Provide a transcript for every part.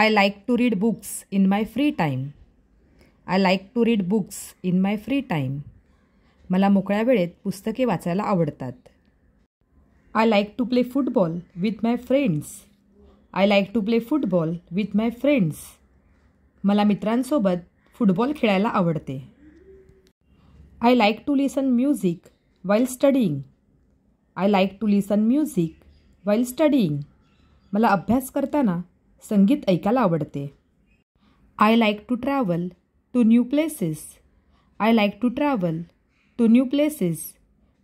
I like to read books in my free time. I like to read books in my free time. मला मोकळ्या वेळेत पुस्तके वाचायला आवडतात. I like to play football with my friends. I like to play football with my friends. मला मित्रांसोबत football खेळायला आवडते. I like to listen music while studying. I like to listen music while studying. मला अभ्यास करताना संगीत ऐकायला आवडते. I like to travel to new places. I like to travel to new places.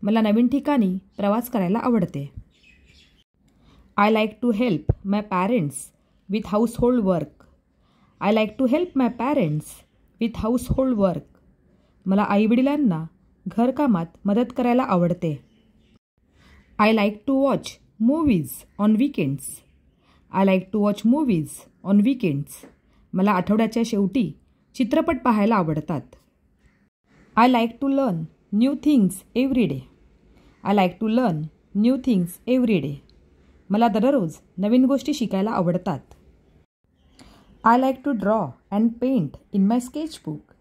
मला नवीन ठिकाणी प्रवास करायला आवडते. I like to help my parents with household work. I like to help my parents with household work. मला आईवडिलांना घरकामात मदत करायला आवडते. I like to watch movies on weekends. I like to watch movies on weekends. मला आठवड्याच्या शेवटी चित्रपट पाहायला आवडतात. I like to learn new things every day. I like to learn new things every day. मला दररोज नवीन गोष्टी शिकायला आवडतात. I like to draw and paint in my sketchbook.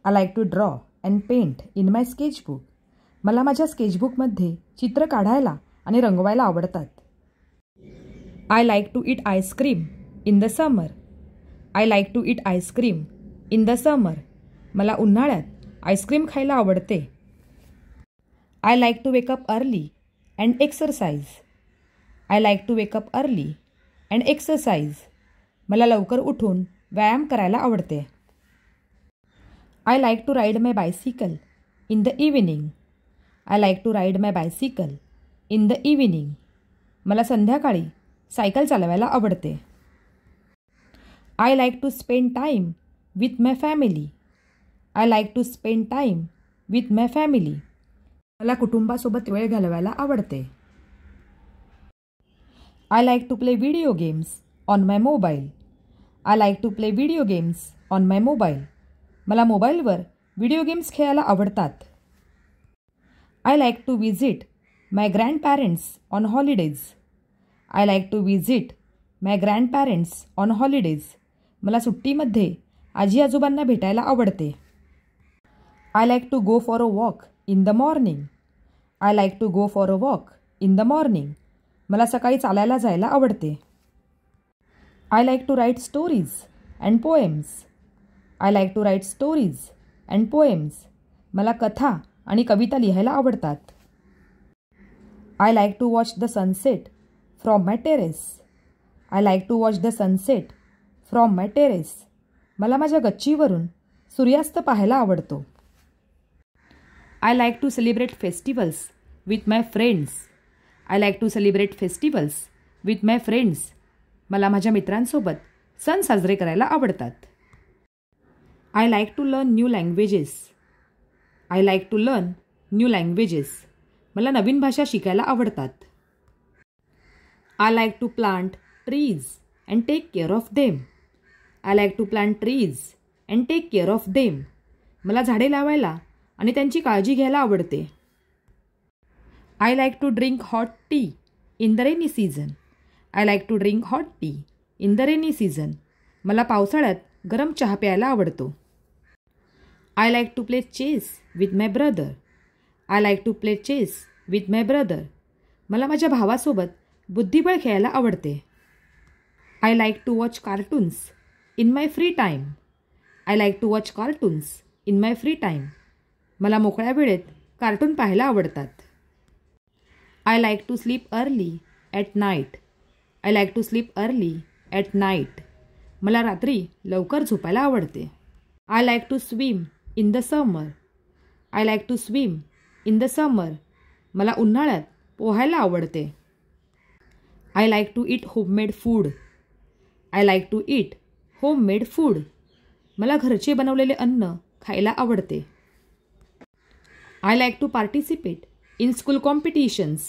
I like to draw and paint in my sketchbook. मला माझ्या स्केचबुकमध्ये चित्र काढायला आणि रंगवायला आवडतात. I like to eat ice cream in the summer. I like to eat ice cream in the summer. मला उन्हाळ्यात ice cream खायला आवडते. I like to wake up early and exercise. I like to wake up early and exercise. मला लवकर उठून व्यायाम करायला आवडते. I like to ride my bicycle in the evening. I like to ride my bicycle in the evening. मला संध्याकाळी cycle चालवायला आवडते. I like to spend time with my family. I like to spend time with my family. मला कुटुंबासोबत वेळ घालवायला आवडते. I like to play video games on my mobile. I like to play video games on my mobile. मला मोबाईलवर video games खेळायला आवडतात. I like to visit my grandparents on holidays. I like to visit my grandparents on holidays. मला सुट्टीमध्ये आजी आजोबांना भेटायला आवडते. I like to go for a walk in the morning. I like to go for a walk in the morning. मला सकाळी चालायला जायला आवडते. I like to write stories and poems. I like to write stories and poems. मला कथा आणि कविता लिहायला आवडतात. I like to watch the sunset from my terrace. I like to watch the sunset from my terrace. मला माझ्या गच्चीवरून सूर्यास्त पाहायला आवडतो. I like to celebrate festivals with my friends. I like to celebrate festivals with my friends. मला माझ्या मित्रांसोबत सण साजरे करायला आवडतात. I like to learn new languages. I like to learn new languages. मला नवीन भाषा शिकायला आवडतात. I like to plant trees and take care of them. I like to plant trees and take care of them. मला झाडे लावायला आणि त्यांची काळजी घ्यायला आवडते. I like to drink hot tea in the rainy season. I like to drink hot tea in the rainy season. मला पावसाळ्यात गरम चहा प्यायला आवडतो. I like to play chess with my brother. I like to play chess with my brother. मला माझ्या भावासोबत बुद्धिबळ खेळायला आवडते. I like to watch cartoons in my free time. I like to watch cartoons in my free time. मला मोकळ्या वेळेत cartoon पाहायला आवडतात. I like to sleep early at night. I like to sleep early at night. मला रात्री लवकर झोपायला आवडते. I like to swim in the summer. I like to swim in the summer. मला उन्हाळ्यात पोहायला आवडते. I like to eat homemade food. I like to eat homemade food. मला घरचे बनवलेले अन्न खायला आवडते. I like to participate in school competitions.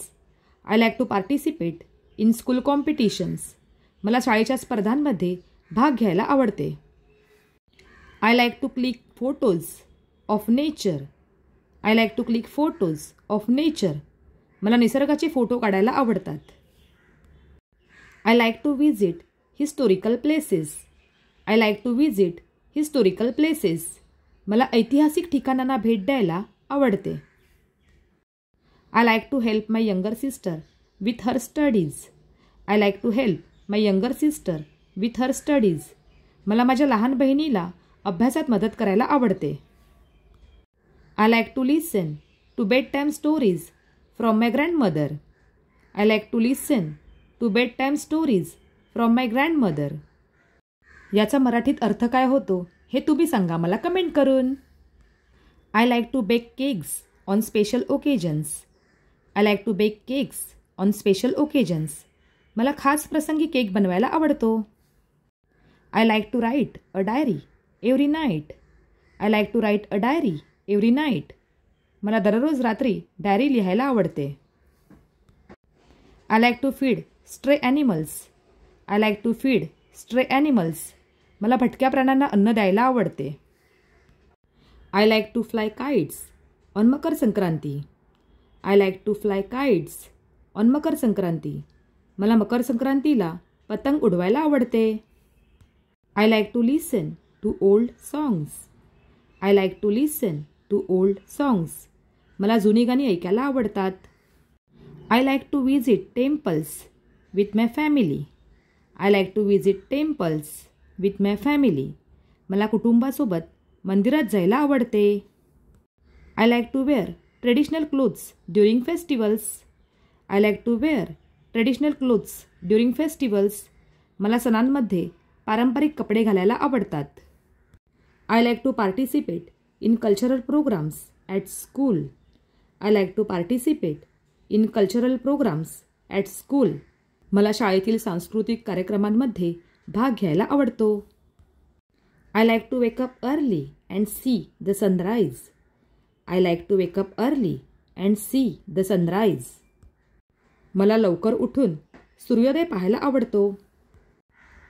I like to participate in school competitions. मला शाळेच्या स्पर्धांमध्ये भाग घ्यायला आवडते. I like to click photos of nature. I like to click photos of nature. मला निसर्गाचे फोटो काढायला आवडतात. I like to visit historical places. I like to visit historical places. मला ऐतिहासिक ठिकाणांना भेट द्यायला आवडते. I like to help my younger sister with her studies. I like to help my younger sister with her studies. मला माझ्या लहान बहिणीला अभ्यासात मदत करायला आवडते. I like to listen to bedtime stories from my grandmother. I like to listen to bedtime stories from my grandmother. याचा मराठीत अर्थ काय होतो हे तुम्ही सांगा मला कमेंट करून. I like to bake cakes on special occasions. I like to bake cakes on special occasions. मला खास प्रसंगी केक बनवायला आवडतो. I like to write a diary every night. I like to write a diary every night. मला दररोज रात्री diary लिहायला आवडते. I like to feed stray animals. I like to feed stray animals. मला भटक्या प्राण्यांना अन्न द्यायला आवडते. I like to fly kites on Makar Sankranti. I like to fly kites on Makar Sankranti. मला मकर संक्रांतीला पतंग उडवायला आवडते. I like to listen to old songs. I like to listen to old songs. मला जुनी गाणी ऐकायला आवडतात. I like to visit temples with my family. I like to visit temples with my family. मला कुटुंबासोबत मंदिरात जायला आवडते. I like to wear traditional clothes during festivals. I like to wear traditional clothes during festivals. मला सणांमध्ये पारंपरिक कपडे घालायला आवडतात. I like to participate in cultural programmes at school. I like to participate in cultural programmes at school. मला शाळेतील सांस्कृतिक कार्यक्रमांमध्ये भाग घ्यायला आवडतो. I like to wake up early and see the sunrise. I like to wake up early and see the sunrise. मला लवकर उठून सूर्योदय पाहायला आवडतो.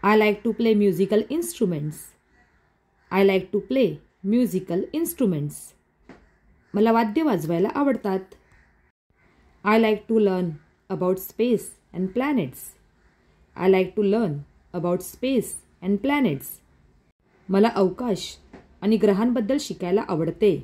I like to play musical instruments. I like to play musical instruments. मला वाद्य वाजवायला आवडतात. I like to learn about space and planets. I like to learn about space and planets. मला अवकाश आणि ग्रहांबद्दल शिकायला आवडते.